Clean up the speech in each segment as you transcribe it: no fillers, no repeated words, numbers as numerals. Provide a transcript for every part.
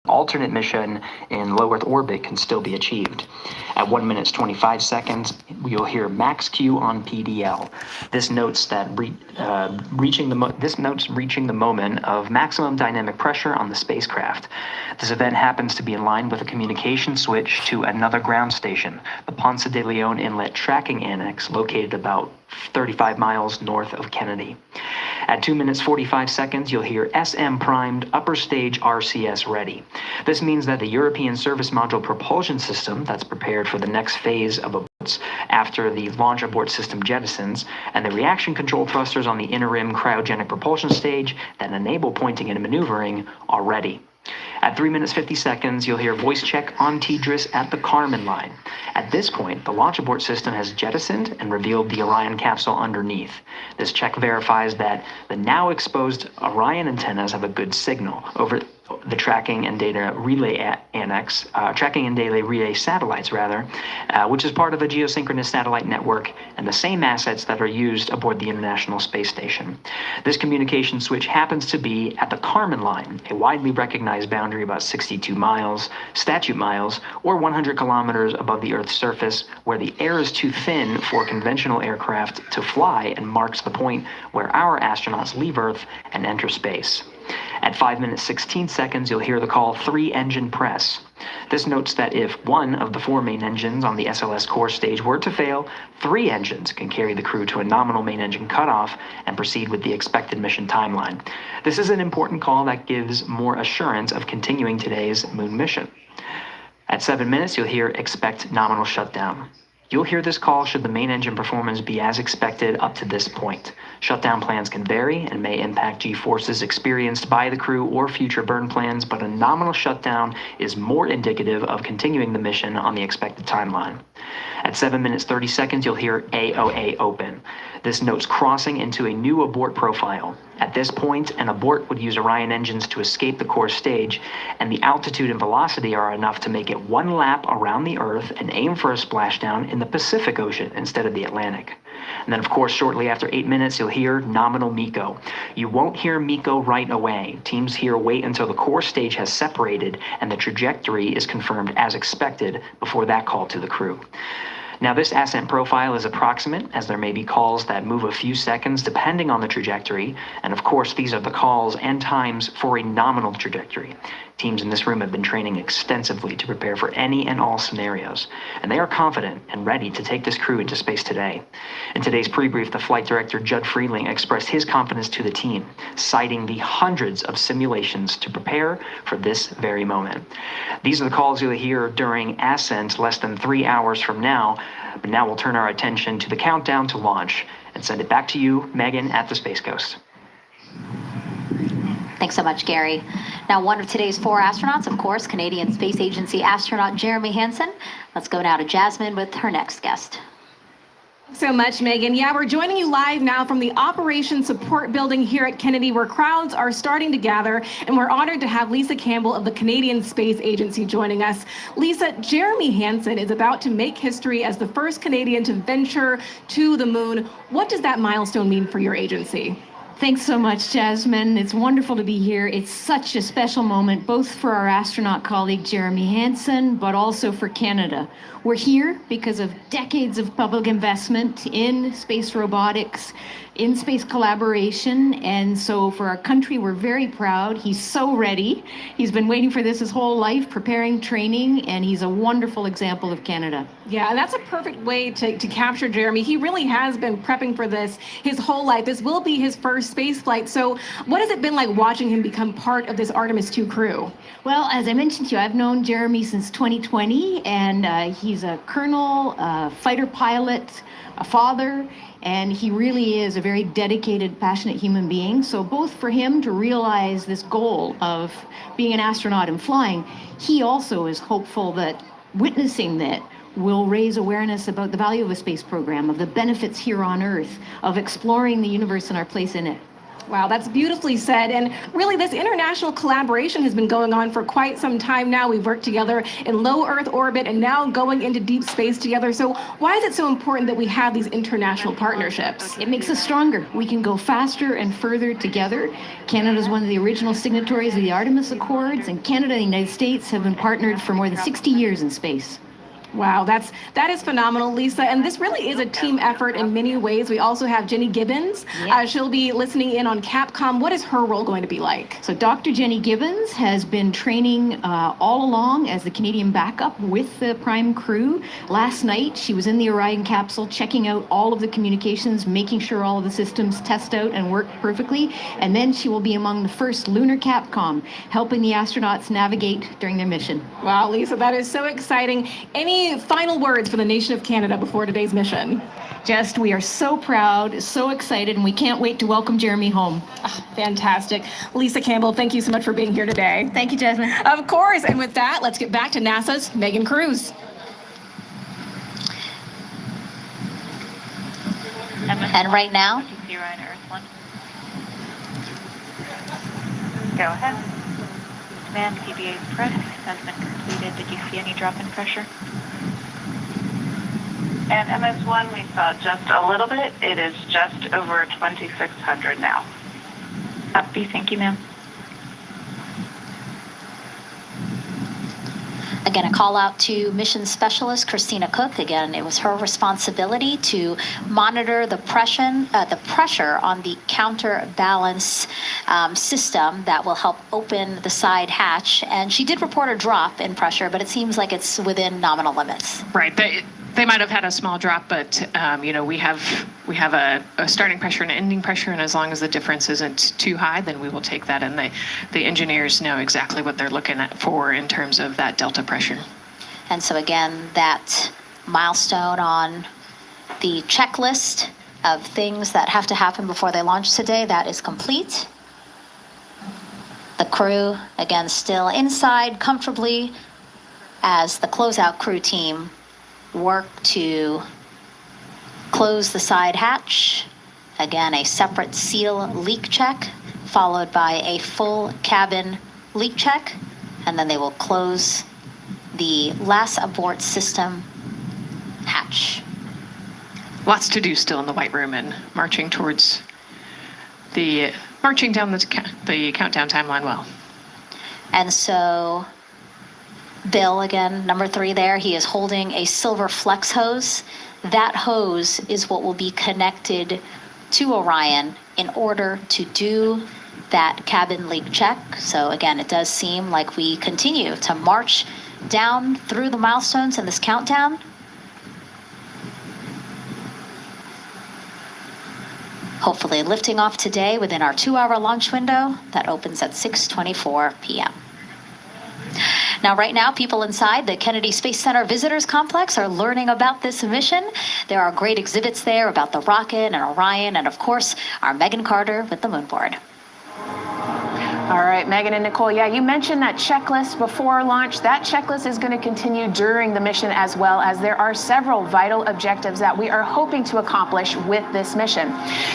alternate mission in low Earth orbit can still be achieved. At 1 minute 25 seconds, you'll hear max Q on PDL. This notes that reaching the moment of maximum dynamic pressure on the spacecraft. This event happens to be in line with a communication switch to another ground station, the Ponce de Leon Inlet Tracking Annex, located about 35 miles north of Kennedy. At 2 minutes 45 seconds, you'll hear SM primed upper stage RCS ready. This means that the European Service Module propulsion system that's prepared for the next phase of aborts after the launch abort system jettisons, and the reaction control thrusters on the inner rim cryogenic propulsion stage that enable pointing and maneuvering are ready. At 3 minutes 50 seconds, you'll hear voice check on TDRS at the Kármán line. At this point, the launch abort system has jettisoned and revealed the Orion capsule underneath. This check verifies that the now exposed Orion antennas have a good signal over the tracking and data relay satellites, which is part of a geosynchronous satellite network and the same assets that are used aboard the International Space Station. This communication switch happens to be at the Kármán line, a widely recognized boundary about 62 miles, statute miles, or 100 kilometers above the Earth's surface, where the air is too thin for conventional aircraft to fly and marks the point where our astronauts leave Earth and enter space. At 5 minutes 16 seconds, you'll hear the call 3-engine press. This notes that if one of the 4 main engines on the SLS core stage were to fail, 3 engines can carry the crew to a nominal main engine cutoff and proceed with the expected mission timeline. This is an important call that gives more assurance of continuing today's moon mission. At 7 minutes, you'll hear expect nominal shutdown. You'll hear this call should the main engine performance be as expected up to this point. Shutdown plans can vary and may impact G-forces experienced by the crew or future burn plans, but a nominal shutdown is more indicative of continuing the mission on the expected timeline. At 7 minutes 30 seconds, you'll hear AOA open. This notes crossing into a new abort profile. At this point, an abort would use Orion engines to escape the core stage, and the altitude and velocity are enough to make it 1 lap around the Earth and aim for a splashdown in the Pacific Ocean instead of the Atlantic. And then, of course, shortly after 8 minutes, you'll hear nominal MECO. You won't hear MECO right away. Teams here wait until the core stage has separated and the trajectory is confirmed as expected before that call to the crew. Now, this ascent profile is approximate, as there may be calls that move a few seconds depending on the trajectory, and of course these are the calls and times for a nominal trajectory. Teams in this room have been training extensively to prepare for any and all scenarios, and they are confident and ready to take this crew into space today. In today's pre-brief, the flight director, Judd Freeling, expressed his confidence to the team, citing the hundreds of simulations to prepare for this very moment. These are the calls you'll hear during ascent less than 3 hours from now, but now we'll turn our attention to the countdown to launch and send it back to you, Megan, at the Space Coast. Thanks so much, Gary. Now, one of today's 4 astronauts, of course, Canadian Space Agency astronaut Jeremy Hansen. Let's go now to Jasmine with her next guest. So much, Megan. Yeah, we're joining you live now from the Operations Support Building here at Kennedy, where crowds are starting to gather, and we're honored to have Lisa Campbell of the Canadian Space Agency joining us. Lisa, Jeremy Hansen is about to make history as the first Canadian to venture to the moon. What does that milestone mean for your agency? Thanks so much, Jasmine. It's wonderful to be here. It's such a special moment, both for our astronaut colleague, Jeremy Hansen, but also for Canada. We're here because of decades of public investment in space robotics, in space collaboration, and so for our country, we're very proud. He's so ready. He's been waiting for this his whole life, preparing, training, and he's a wonderful example of Canada. Yeah, and that's a perfect way to capture Jeremy. He really has been prepping for this his whole life. This will be his first space flight. So what has it been like watching him become part of this Artemis II crew? Well, as I mentioned to you, I've known Jeremy since 2020, and he's a colonel, a fighter pilot, a father, and he really is a very dedicated, passionate human being. So both for him to realize this goal of being an astronaut and flying, he also is hopeful that witnessing that will raise awareness about the value of a space program, of the benefits here on Earth, of exploring the universe and our place in it. Wow, that's beautifully said. And really, this international collaboration has been going on for quite some time now. We've worked together in low Earth orbit and now going into deep space together. So why is it so important that we have these international partnerships? It makes us stronger. We can go faster and further together. Canada is one of the original signatories of the Artemis Accords, and Canada and the United States have been partnered for more than 60 years in space. Wow, that is phenomenal, Lisa. And this really is a team effort in many ways. We also have Jenny Gibbons. She'll be listening in on Capcom. What is her role going to be like? So Dr. Jenny Gibbons has been training all along as the Canadian backup with the Prime crew. Last night, she was in the Orion capsule checking out all of the communications, making sure all of the systems test out and work perfectly. And then she will be among the first lunar Capcom, helping the astronauts navigate during their mission. Wow, Lisa, that is so exciting. Any final words for the nation of Canada before today's mission? Just, we are so proud, so excited, and we can't wait to welcome Jeremy home. Oh, fantastic. Lisa Campbell, thank you so much for being here today. Thank you, Jasmine. Of course. And with that, let's get back to NASA's Megan Cruz. And right now, Go ahead. Command PBA press has been completed. Did you see any drop in pressure? And MS1, we saw just a little bit. It is just over 2,600 now. Copy. Thank you, ma'am. again, a call out to mission specialist Christina Cook. Again, it was her responsibility to monitor the pressure on the counterbalance system that will help open the side hatch. And she did report a drop in pressure, but it seems like it's within nominal limits. Right. They might have had a small drop, but we have a starting pressure and an ending pressure, and as long as the difference isn't too high, then we will take that. And the engineers know exactly what they're looking at for in terms of that delta pressure. And so again, that milestone on the checklist of things that have to happen before they launch today, that is complete. The crew, again, still inside comfortably as the closeout crew team work to close the side hatch. Again, a separate seal leak check, followed by a full cabin leak check, and then they will close the last abort system hatch. Lots to do still in the White Room and marching down the countdown timeline well. And so Bill, again, number 3 there, he is holding a silver flex hose. That hose is what will be connected to Orion in order to do that cabin leak check. So again, it does seem like we continue to march down through the milestones in this countdown. Hopefully lifting off today within our 2-hour launch window that opens at 6:24 p.m. Now, right now, people inside the Kennedy Space Center Visitors Complex are learning about this mission. There are great exhibits there about the rocket and Orion, and of course, our Megan Carter with the moon board. All right, Megan and Nicole, yeah, you mentioned that checklist before launch. That checklist is going to continue during the mission, as well as there are several vital objectives that we are hoping to accomplish with this mission.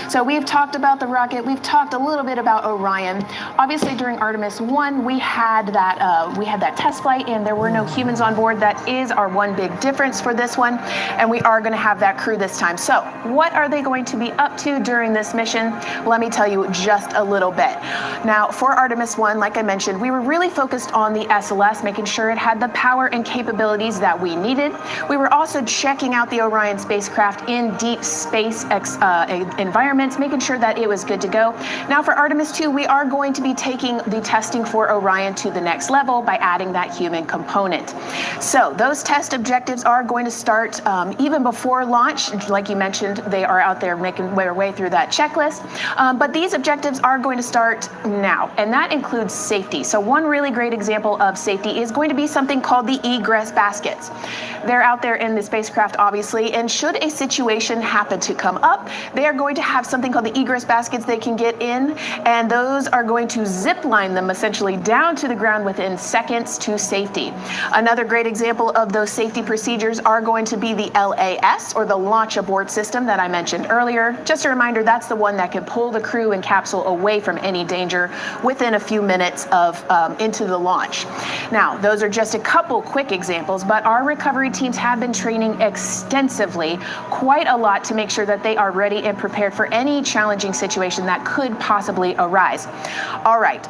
So we've talked about the rocket. We've talked a little bit about Orion. Obviously, during Artemis 1, we had that test flight, and there were no humans on board. That is our one big difference for this one, and we are going to have that crew this time. So what are they going to be up to during this mission? Let me tell you just a little bit. Now, for Artemis 1, like I mentioned, we were really focused on the SLS, making sure it had the power and capabilities that we needed. We were also checking out the Orion spacecraft in deep space environments, making sure that it was good to go. Now for Artemis 2, we are going to be taking the testing for Orion to the next level by adding that human component. So those test objectives are going to start even before launch. Like you mentioned, they are out there making their way through that checklist. But these objectives are going to start now. And that includes safety. So one really great example of safety is going to be something called the egress baskets. They're out there in the spacecraft, obviously, and should a situation happen to come up, they are going to have something called the egress baskets they can get in, and those are going to zip line them essentially down to the ground within seconds to safety. Another great example of those safety procedures are going to be the LAS, or the Launch Abort System that I mentioned earlier. Just a reminder, that's the one that can pull the crew and capsule away from any danger within a few minutes of into the launch. Now, those are just a couple quick examples, but our recovery teams have been training extensively, quite a lot, to make sure that they are ready and prepared for any challenging situation that could possibly arise. All right.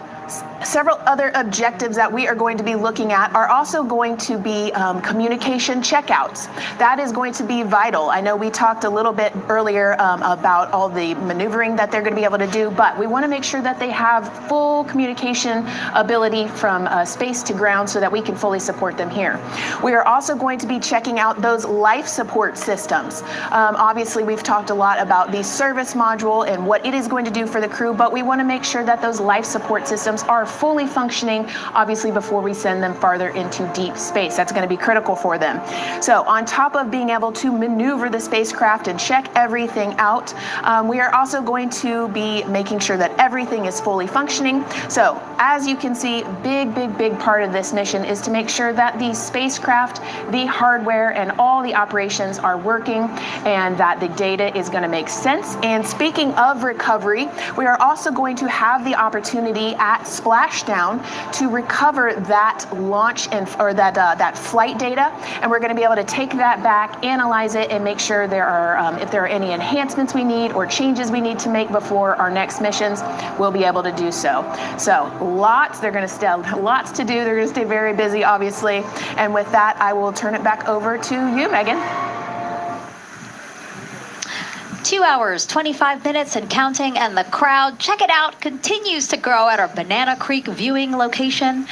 Several other objectives that we are going to be looking at are also going to be communication checkouts. That is going to be vital. I know we talked a little bit earlier about all the maneuvering that they're going to be able to do, but we want to make sure that they have full communication ability from space to ground so that we can fully support them here. We are also going to be checking out those life support systems. Obviously, we've talked a lot about the service module and what it is going to do for the crew, but we want to make sure that those life support systems are fully functioning, obviously, before we send them farther into deep space. That's going to be critical for them. So on top of being able to maneuver the spacecraft and check everything out, we are also going to be making sure that everything is fully functioning. So as you can see, big part of this mission is to make sure that the spacecraft, the hardware, and all the operations are working and that the data is going to make sense. And speaking of recovery, we are also going to have the opportunity at splashdown to recover that launch or that flight data, and we're going to be able to take that back, analyze it, and make sure there are if there are any enhancements we need or changes we need to make before our next missions, we'll be able to do so. So lots to do. They're going to stay very busy, obviously. And with that, I will turn it back over to you, Megan. 2 hours, 25 minutes and counting, and the crowd, check it out, continues to grow at our Banana Creek viewing location.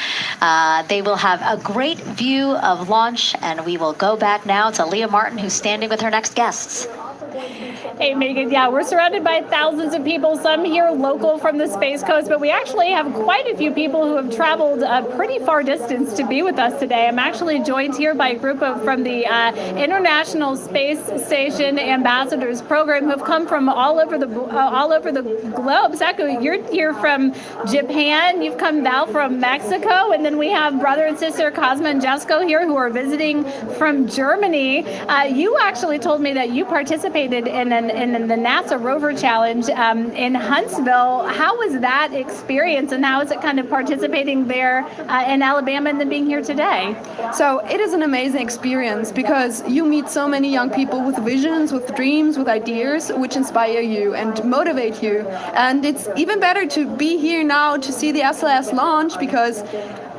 They will have a great view of launch, and we will go back now to Leah Martin, who's standing with her next guests. Hey, Megan. Yeah, we're surrounded by thousands of people, some here local from the Space Coast, but we actually have quite a few people who have traveled a pretty far distance to be with us today. I'm actually joined here by a group from the International Space Station Ambassadors Program who have come from all over the globe. Saku, you're here from Japan. You've come now from Mexico, and then we have brother and sister Cosma and Jesko here who are visiting from Germany. You actually told me that you participated in the NASA Rover Challenge in Huntsville. How was that experience, and how is it kind of participating there in Alabama and then being here today? So it is an amazing experience because you meet so many young people with visions, with dreams, with ideas, which inspire you and motivate you. And it's even better to be here now to see the SLS launch because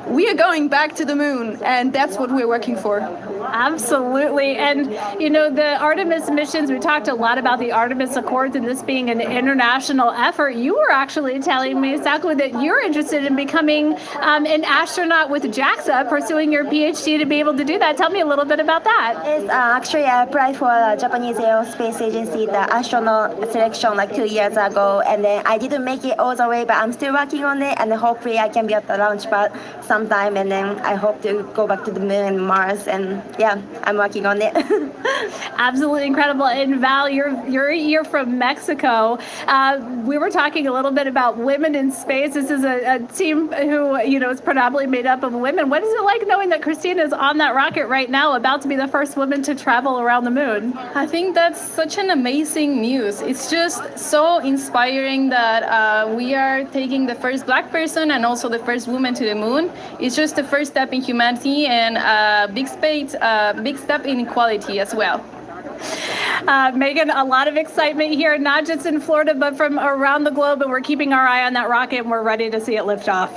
we are going back to the moon, and that's what we're working for. Absolutely. And, you know, the Artemis missions, we talked a lot about the Artemis Accords and this being an international effort. You were actually telling me, Saku, that you're interested in becoming an astronaut with JAXA, pursuing your PhD to be able to do that. Tell me a little bit about that. Yes, actually, I applied for the Japanese Aerospace Agency, the astronaut selection like 2 years ago, and then I didn't make it all the way, but I'm still working on it, and hopefully I can be at the launch pad sometime, and then I hope to go back to the moon and Mars, and yeah, I'm working on it. Absolutely incredible. And Val, you're from Mexico. We were talking a little bit about women in space. This is a team who, you know, is predominantly made up of women. What is it like knowing that Christina is on that rocket right now, about to be the first woman to travel around the moon? I think that's such an amazing news. It's just so inspiring that we are taking the first Black person and also the first woman to the moon. It's just the first step in humanity and big step in equality as well. Megan, a lot of excitement here, not just in Florida, but from around the globe, and we're keeping our eye on that rocket, and we're ready to see it lift off.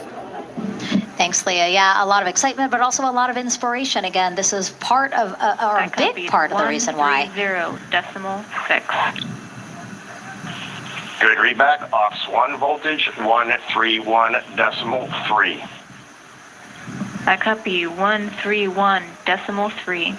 Thanks, Leah. Yeah, a lot of excitement, but also a lot of inspiration. Again, this is part of, or a big part of the reason why. 130.6. Good read back, aux 1 voltage, 131.3. I copy 131.3.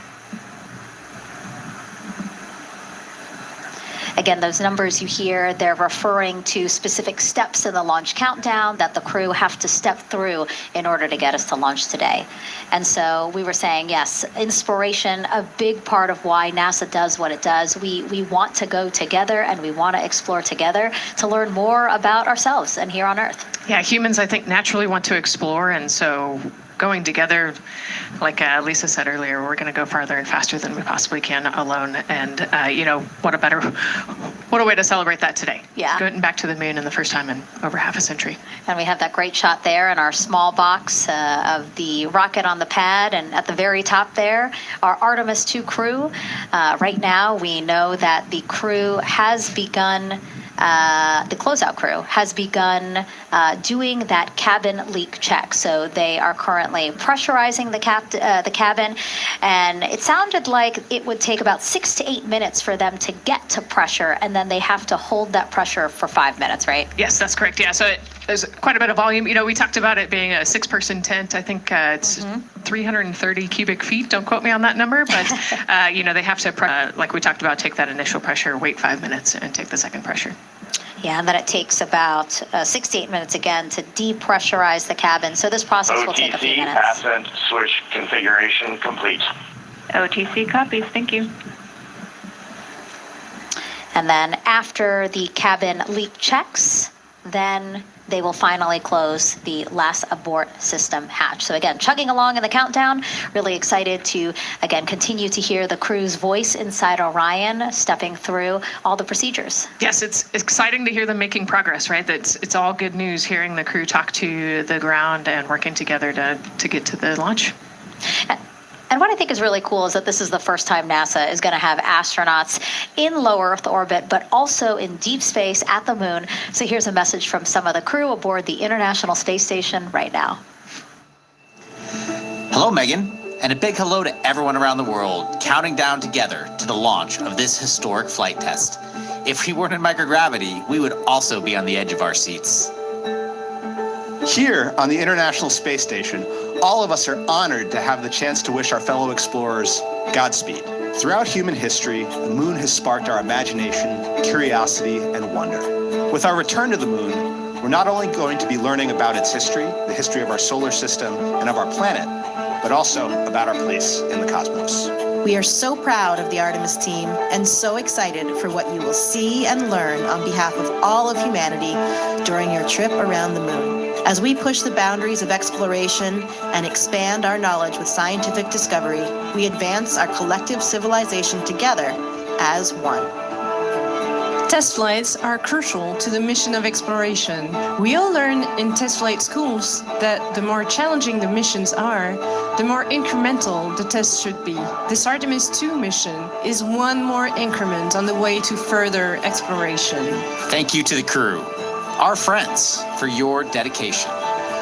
again, those numbers you hear, they're referring to specific steps in the launch countdown that the crew have to step through in order to get us to launch today. And so we were saying, yes, inspiration, a big part of why NASA does what it does. We want to go together and we want to explore together to learn more about ourselves and here on Earth. Yeah, humans, I think, naturally want to explore, and so going together, like Lisa said earlier, we're going to go farther and faster than we possibly can alone. And, what a way to celebrate that today. Yeah. Going back to the moon in the first time in over half a century. And we have that great shot there in our small box of the rocket on the pad. And at the very top there, our Artemis 2 crew. Right now, we know that the crew has begun the closeout crew has begun doing that cabin leak check. So they are currently pressurizing the cabin, and it sounded like it would take about 6 to 8 minutes for them to get to pressure, and then they have to hold that pressure for 5 minutes, right? Yes, that's correct. Yeah, so there's quite a bit of volume. We talked about it being a 6-person tent. I think it's 330 cubic feet. Don't quote me on that number, but they have to, like we talked about, take that initial pressure, wait 5 minutes, and take the second pressure. Yeah, and then it takes about 6 to 8 minutes again to depressurize the cabin. So this process will take a few minutes. OTC ascent switch configuration complete. OTC copies. Thank you. And then after the cabin leak checks, then they will finally close the last abort system hatch. So again, chugging along in the countdown, really excited to, again, continue to hear the crew's voice inside Orion, stepping through all the procedures. Yes, it's exciting to hear them making progress, right? It's all good news hearing the crew talk to the ground and working together to get to the launch. And what I think is really cool is that this is the first time NASA is going to have astronauts in low Earth orbit, but also in deep space at the moon. So here's a message from some of the crew aboard the International Space Station right now. Hello, Megan, and a big hello to everyone around the world counting down together to the launch of this historic flight test. If we weren't in microgravity, we would also be on the edge of our seats. Here on the International Space Station, all of us are honored to have the chance to wish our fellow explorers Godspeed. Throughout human history, the moon has sparked our imagination, curiosity, and wonder. With our return to the moon, we're not only going to be learning about its history, the history of our solar system and of our planet, but also about our place in the cosmos. We are so proud of the Artemis team and so excited for what you will see and learn on behalf of all of humanity during your trip around the moon. As we push the boundaries of exploration and expand our knowledge with scientific discovery, we advance our collective civilization together as one. Test flights are crucial to the mission of exploration. We all learn in test flight schools that the more challenging the missions are, the more incremental the tests should be. This Artemis 2 mission is one more increment on the way to further exploration. Thank you to the crew, our friends, for your dedication.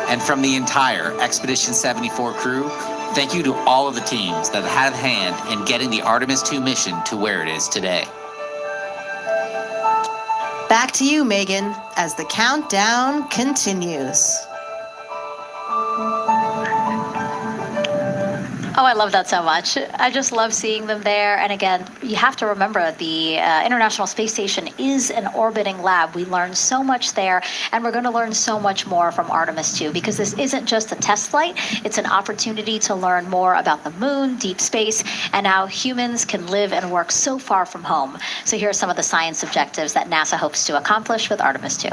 And from the entire Expedition 74 crew, thank you to all of the teams that had a hand in getting the Artemis 2 mission to where it is today. Back to you, Megan, as the countdown continues. Oh, I love that so much. I just love seeing them there. And again, you have to remember the International Space Station is an orbiting lab. We learn so much there, and we're going to learn so much more from Artemis 2, because this isn't just a test flight. It's an opportunity to learn more about the moon, deep space, and how humans can live and work so far from home. So here are some of the science objectives that NASA hopes to accomplish with Artemis 2.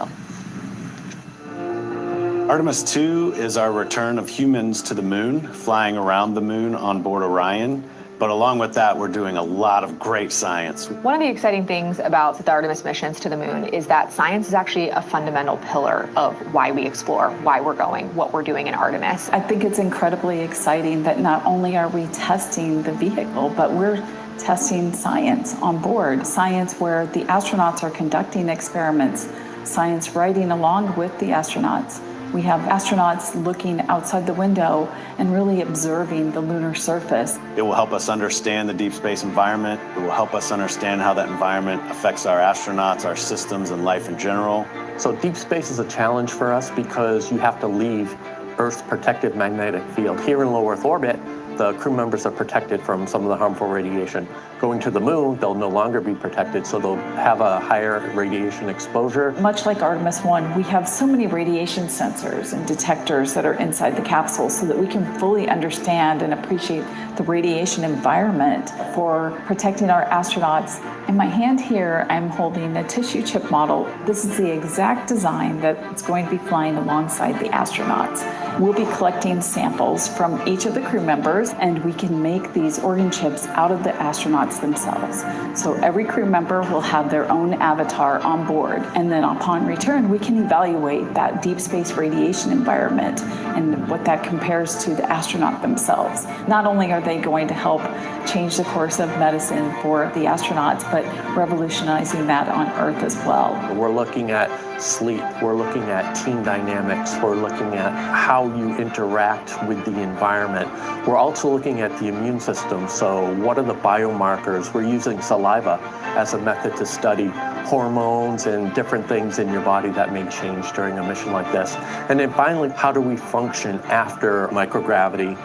Artemis 2 is our return of humans to the moon, flying around the moon on board Orion. But along with that, we're doing a lot of great science. One of the exciting things about the Artemis missions to the moon is that science is actually a fundamental pillar of why we explore, why we're going, what we're doing in Artemis. I think it's incredibly exciting that not only are we testing the vehicle, but we're testing science on board. Science where the astronauts are conducting experiments, science riding along with the astronauts. We have astronauts looking outside the window and really observing the lunar surface. It will help us understand the deep space environment. It will help us understand how that environment affects our astronauts, our systems, and life in general. So deep space is a challenge for us because you have to leave Earth's protective magnetic field. Here in low Earth orbit, the crew members are protected from some of the harmful radiation. Going to the moon, they'll no longer be protected, so they'll have a higher radiation exposure. Much like Artemis 1, we have so many radiation sensors and detectors that are inside the capsule so that we can fully understand and appreciate the radiation environment for protecting our astronauts. In my hand here, I'm holding a tissue chip model. This is the exact design that's going to be flying alongside the astronauts. We'll be collecting samples from each of the crew members, and we can make these organ chips out of the astronauts themselves. So every crew member will have their own avatar on board, and then upon return, we can evaluate that deep space radiation environment and what that compares to the astronaut themselves. Not only are they going to help change the course of medicine for the astronauts, but revolutionizing that on Earth as well. We're looking at sleep, we're looking at team dynamics, we're looking at how you interact with the environment. We're also looking at the immune system, so what are the biomarkers? We're using saliva as a method to study hormones and different things in your body that may change during a mission like this. And then finally, how do we function after microgravity,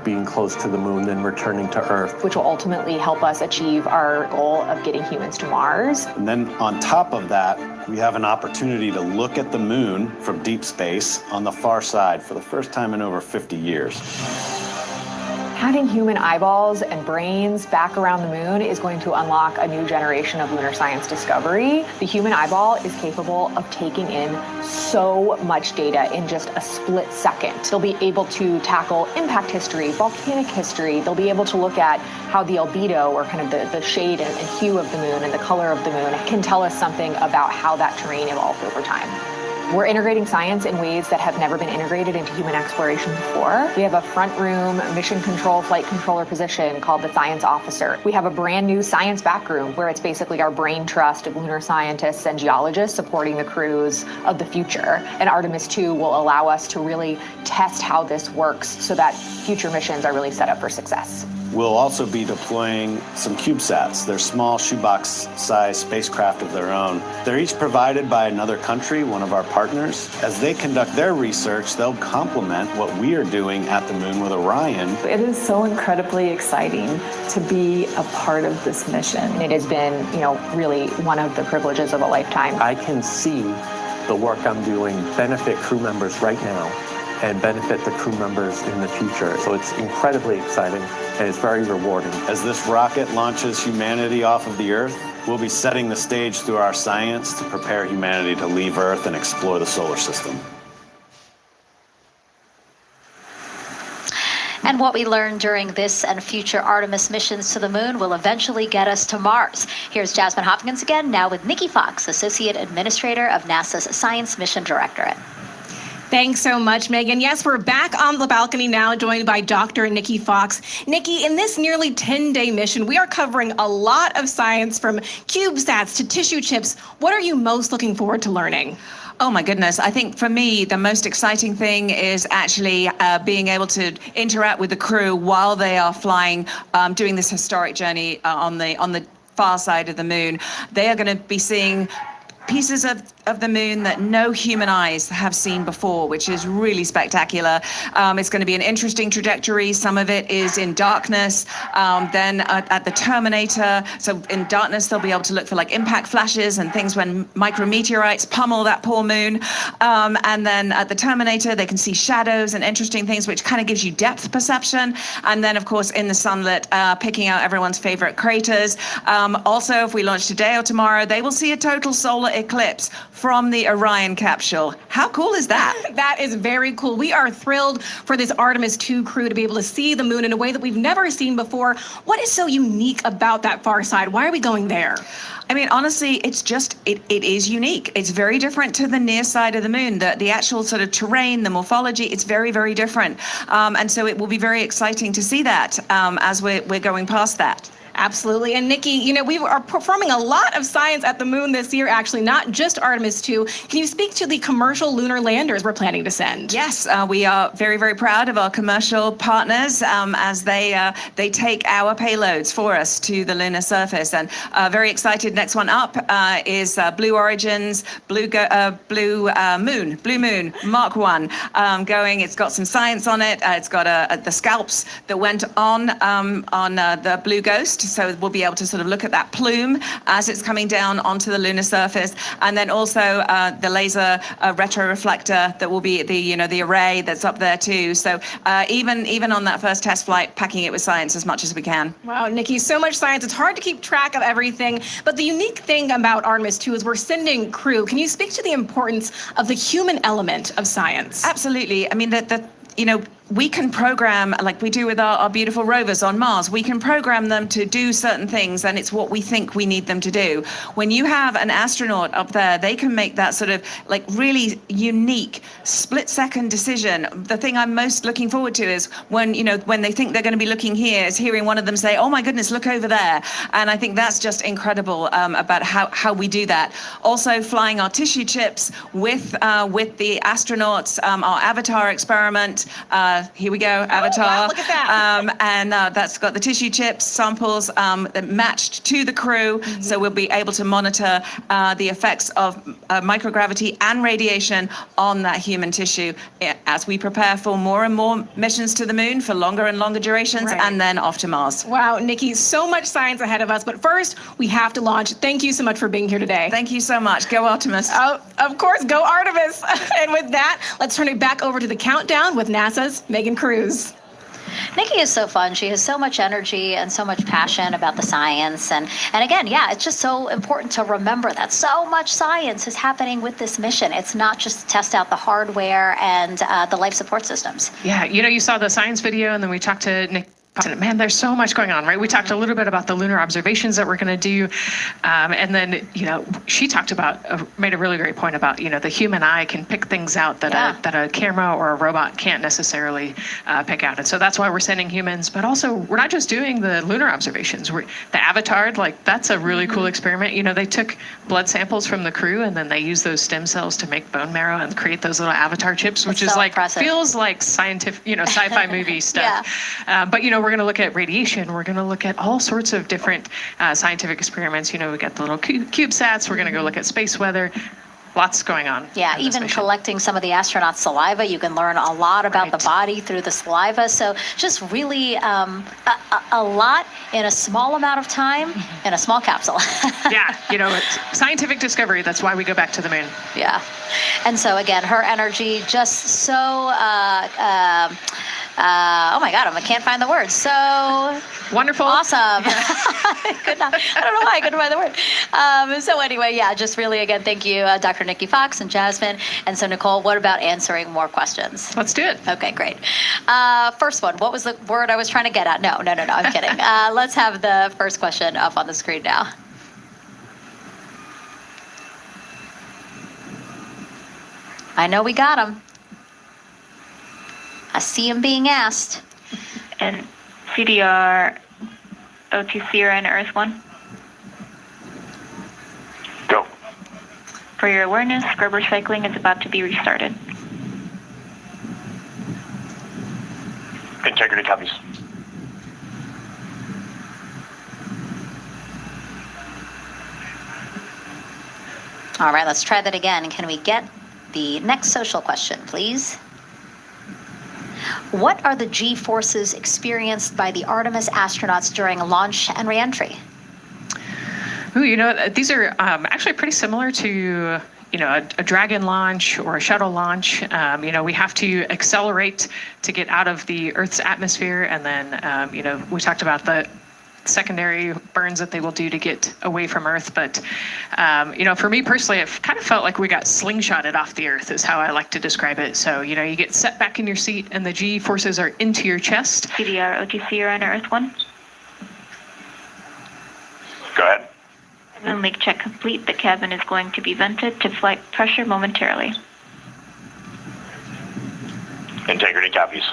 being close to the moon and returning to Earth? Which will ultimately help us achieve our goal of getting humans to Mars. And then on top of that, we have an opportunity to look at the moon from deep space on the far side for the first time in over 50 years. Having human eyeballs and brains back around the moon is going to unlock a new generation of lunar science discovery. The human eyeball is capable of taking in so much data in just a split second. They'll be able to tackle impact history, volcanic history. They'll be able to look at how the albedo, or kind of the shade and hue of the moon and the color of the moon, can tell us something about how that terrain evolved over time. We're integrating science in ways that have never been integrated into human exploration before. We have a front room mission control flight controller position called the Science Officer. We have a brand new science back room where it's basically our brain trust of lunar scientists and geologists supporting the crews of the future. And Artemis 2 will allow us to really test how this works so that future missions are really set up for success. We'll also be deploying some CubeSats. They're small shoebox-sized spacecraft of their own. They're each provided by another country, one of our partners. As they conduct their research, they'll complement what we are doing at the moon with Orion. It is so incredibly exciting to be a part of this mission. And it has been, really one of the privileges of a lifetime. I can see the work I'm doing benefit crew members right now and benefit the crew members in the future. So it's incredibly exciting and it's very rewarding. As this rocket launches humanity off of the Earth, we'll be setting the stage through our science to prepare humanity to leave Earth and explore the solar system. And what we learn during this and future Artemis missions to the moon will eventually get us to Mars. Here's Jasmine Hopkins again, now with Nikki Fox, Associate Administrator of NASA's Science Mission Directorate. Thanks so much, Megan. Yes, we're back on the balcony now, joined by Dr. Nikki Fox. Nikki, in this nearly 10-day mission, we are covering a lot of science from CubeSats to tissue chips. What are you most looking forward to learning? Oh my goodness. I think for me, the most exciting thing is actually being able to interact with the crew while they are flying, doing this historic journey on the far side of the moon. They are going to be seeing pieces of the moon that no human eyes have seen before, which is really spectacular. It's going to be an interesting trajectory. Some of it is in darkness. Then at the terminator, so in darkness, they'll be able to look for like impact flashes and things when micrometeorites pummel that poor moon. And then at the terminator, they can see shadows and interesting things, which kind of gives you depth perception. And then, of course, in the sunlit, picking out everyone's favorite craters. Also, if we launch today or tomorrow, they will see a total solar eclipse from the Orion capsule. How cool is that? That is very cool. We are thrilled for this Artemis 2 crew to be able to see the moon in a way that we've never seen before. What is so unique about that far side? Why are we going there? I mean, honestly, it's just, it is unique. It's very different to the near side of the moon. The actual sort of terrain, the morphology, it's very, very different. And so it will be very exciting to see that as we're going past that. Absolutely. And Nikki, you know, we are performing a lot of science at the moon this year, actually, not just Artemis 2. Can you speak to the commercial lunar landers we're planning to send? Yes, we are very, very proud of our commercial partners as they take our payloads for us to the lunar surface. And very excited. Next one up is Blue Origin's Blue Moon Mark 1 going. It's got some science on it. It's got the scalps that went on the Blue Ghost, so we'll be able to sort of look at that plume as it's coming down onto the lunar surface, and then also the laser retroreflector that will be the array that's up there too. So even on that first test flight, packing it with science as much as we can. Wow, Nikki, so much science. It's hard to keep track of everything. But the unique thing about Artemis 2 is we're sending crew. Can you speak to the importance of the human element of science? Absolutely. I mean, we can program, like we do with our beautiful rovers on Mars, we can program them to do certain things, and it's what we think we need them to do. When you have an astronaut up there, they can make that sort of like really unique split-second decision. The thing I'm most looking forward to is when they think they're going to be looking here, is hearing one of them say, "Oh my goodness, look over there." And I think that's just incredible about how we do that. Also flying our tissue chips with the astronauts, our Avatar experiment. Here we go, Avatar. Oh, wow, look at that. And that's got the tissue chips samples that matched to the crew, so we'll be able to monitor the effects of microgravity and radiation on that human tissue as we prepare for more and more missions to the moon for longer and longer durations, and then off to Mars. Wow, Nikki, so much science ahead of us, but first we have to launch. Thank you so much for being here today. Thank you so much. Go Artemis. Oh, of course, go Artemis. And with that, let's turn it back over to the countdown with NASA's Megan Cruz. Nikki is so fun. She has so much energy and so much passion about the science. And again, yeah, it's just so important to remember that so much science is happening with this mission. It's not just to test out the hardware and the life support systems. Yeah, you saw the science video, and then we talked to Nick. Man, there's so much going on, right? We talked a little bit about the lunar observations that we're going to do. And then, she talked about, made a really great point about, the human eye can pick things out that a camera or a robot can't necessarily pick out. And so that's why we're sending humans. But also, we're not just doing the lunar observations. The Avatar, that's a really cool experiment. They took blood samples from the crew, and then they used those stem cells to make bone marrow and create those little Avatar chips, which is impressive. Feels like scientific, sci-fi movie stuff. But, we're going to look at radiation. We're going to look at all sorts of different scientific experiments. We got the little CubeSats. We're going to go look at space weather. Lots going on. Yeah, even collecting some of the astronauts' saliva. You can learn a lot about the body through the saliva. So just really a lot in a small amount of time in a small capsule. Yeah, it's scientific discovery. That's why we go back to the moon. Yeah. And so again, her energy just so oh my God, I can't find the word. So wonderful. Awesome. I don't know why I couldn't find the word. So anyway, yeah, just really, again, thank you, Dr. Nikki Fox and Jasmine. And so Nicole, what about answering more questions? Let's do it. Okay, great. First one, what was the word I was trying to get at? No, I'm kidding. Let's have the first question up on the screen now. I know we got him. I see him being asked. And CDR OTC or in Earth 1? Go. For your awareness, scrubber cycling is about to be restarted. Integrity copies. All right, let's try that again. Can we get the next social question, please? What are the G-forces experienced by the Artemis astronauts during launch and reentry? Ooh, these are actually pretty similar to a Dragon launch or a shuttle launch. We have to accelerate to get out of the Earth's atmosphere, and then we talked about the secondary burns that they will do to get away from Earth. But, for me personally, it kind of felt like we got slingshotted off the Earth is how I like to describe it. So, you get set back in your seat and the G forces are into your chest. CDR OTC or in Earth 1? Go ahead. Moon leak check complete. The cabin is going to be vented to flight pressure momentarily. Integrity copies.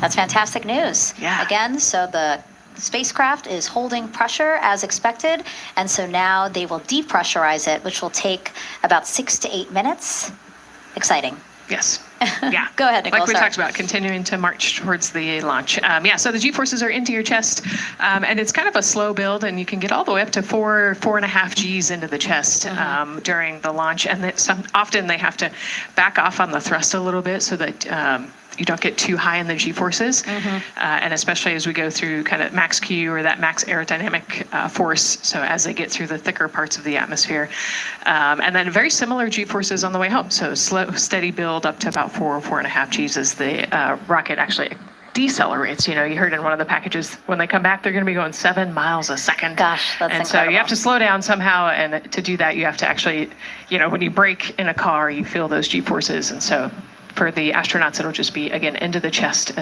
That's fantastic news. Yeah. Again, so the spacecraft is holding pressure as expected, and so now they will depressurize it, which will take about 6 to 8 minutes. Exciting. Yes. Yeah. Go ahead, Nicole. Like we sorry. talked about, continuing to march towards the launch. So the G-forces are into your chest, and it's kind of a slow build, and you can get all the way up to 4.5 Gs into the chest during the launch. And often they have to back off on the thrust a little bit so that you don't get too high in the G-forces. And especially as we go through kind of max Q or that max aerodynamic force, so as they get through the thicker parts of the atmosphere. And then very similar G-forces on the way home. So slow, steady build up to about 4.5 Gs as the rocket actually decelerates. You heard in one of the packages, when they come back, they're going to be going 7 miles a second. Gosh, that's And incredible. so you have to slow down somehow, and to do that, you have to actually, when you brake in a car, you feel those G-forces. And so for the astronauts, it'll just be, again, into the chest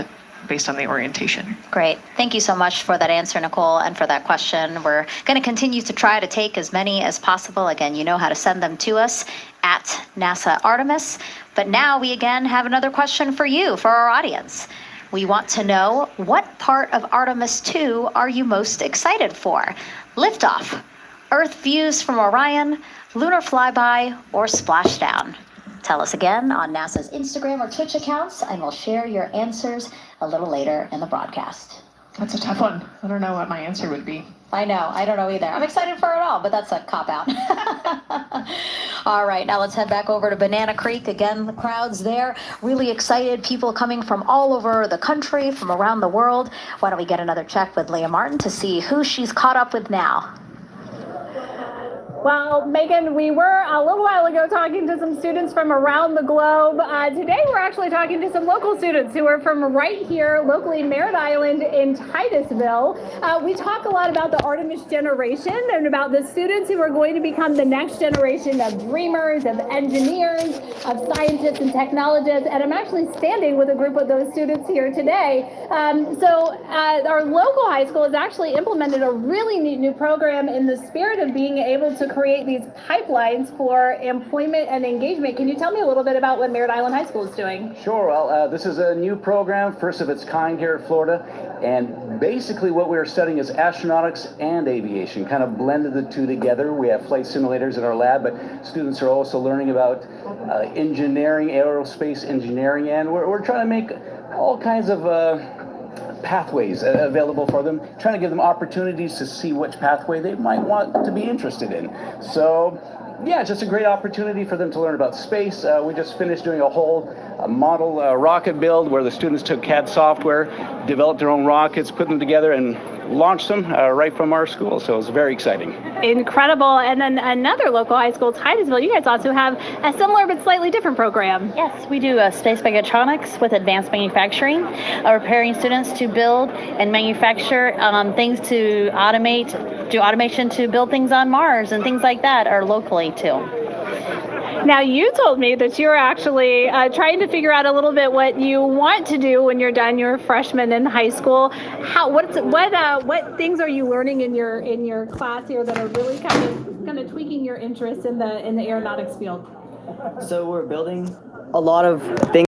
based on the orientation. Great. Thank you so much for that answer, Nicole, and for that question. We're going to continue to try to take as many as possible. Again, you know how to send them to us at NASA Artemis. But now we again have another question for you, for our audience. We want to know, what part of Artemis 2 are you most excited for? Liftoff, Earth views from Orion, lunar flyby, or splashdown? Tell us again on NASA's Instagram or Twitch accounts, and we'll share your answers a little later in the broadcast. That's a tough one. I don't know what my answer would be. I know. I don't know either. I'm excited for it all, but that's a cop-out. All right, now let's head back over to Banana Creek. Again, the crowd's there. Really excited. People coming from all over the country, from around the world. Why don't we get another check with Leah Martin to see who she's caught up with now? Well, Megan, we were a little while ago talking to some students from around the globe. Today, we're actually talking to some local students who are from right here, locally, Merritt Island in Titusville. We talk a lot about the Artemis generation and about the students who are going to become the next generation of dreamers, of engineers, of scientists and technologists. And I'm actually standing with a group of those students here today. Our local high school has actually implemented a really neat new program in the spirit of being able to create these pipelines for employment and engagement. Can you tell me a little bit about what Merritt Island High School is doing? Sure. Well, this is a new program, first of its kind here at Florida. And basically what we're studying is astronautics and aviation, kind of blended the two together. We have flight simulators in our lab, but students are also learning about engineering, aerospace engineering, and we're trying to make all kinds of pathways available for them, trying to give them opportunities to see which pathway they might want to be interested in. So yeah, it's just a great opportunity for them to learn about space. We just finished doing a whole model rocket build where the students took CAD software, developed their own rockets, put them together, and launched them right from our school. So it was very exciting. Incredible. And then another local high school, Titusville, you guys also have a similar but slightly different program. Yes, we do space mechatronics with advanced manufacturing, preparing students to build and manufacture things to automate, do automation to build things on Mars and things like that, or locally too. Now, you told me that you're actually trying to figure out a little bit what you want to do when you're done. You're a freshman in high school. What things are you learning in your class here that are really kind of tweaking your interest in the aeronautics field? So we're building a lot of things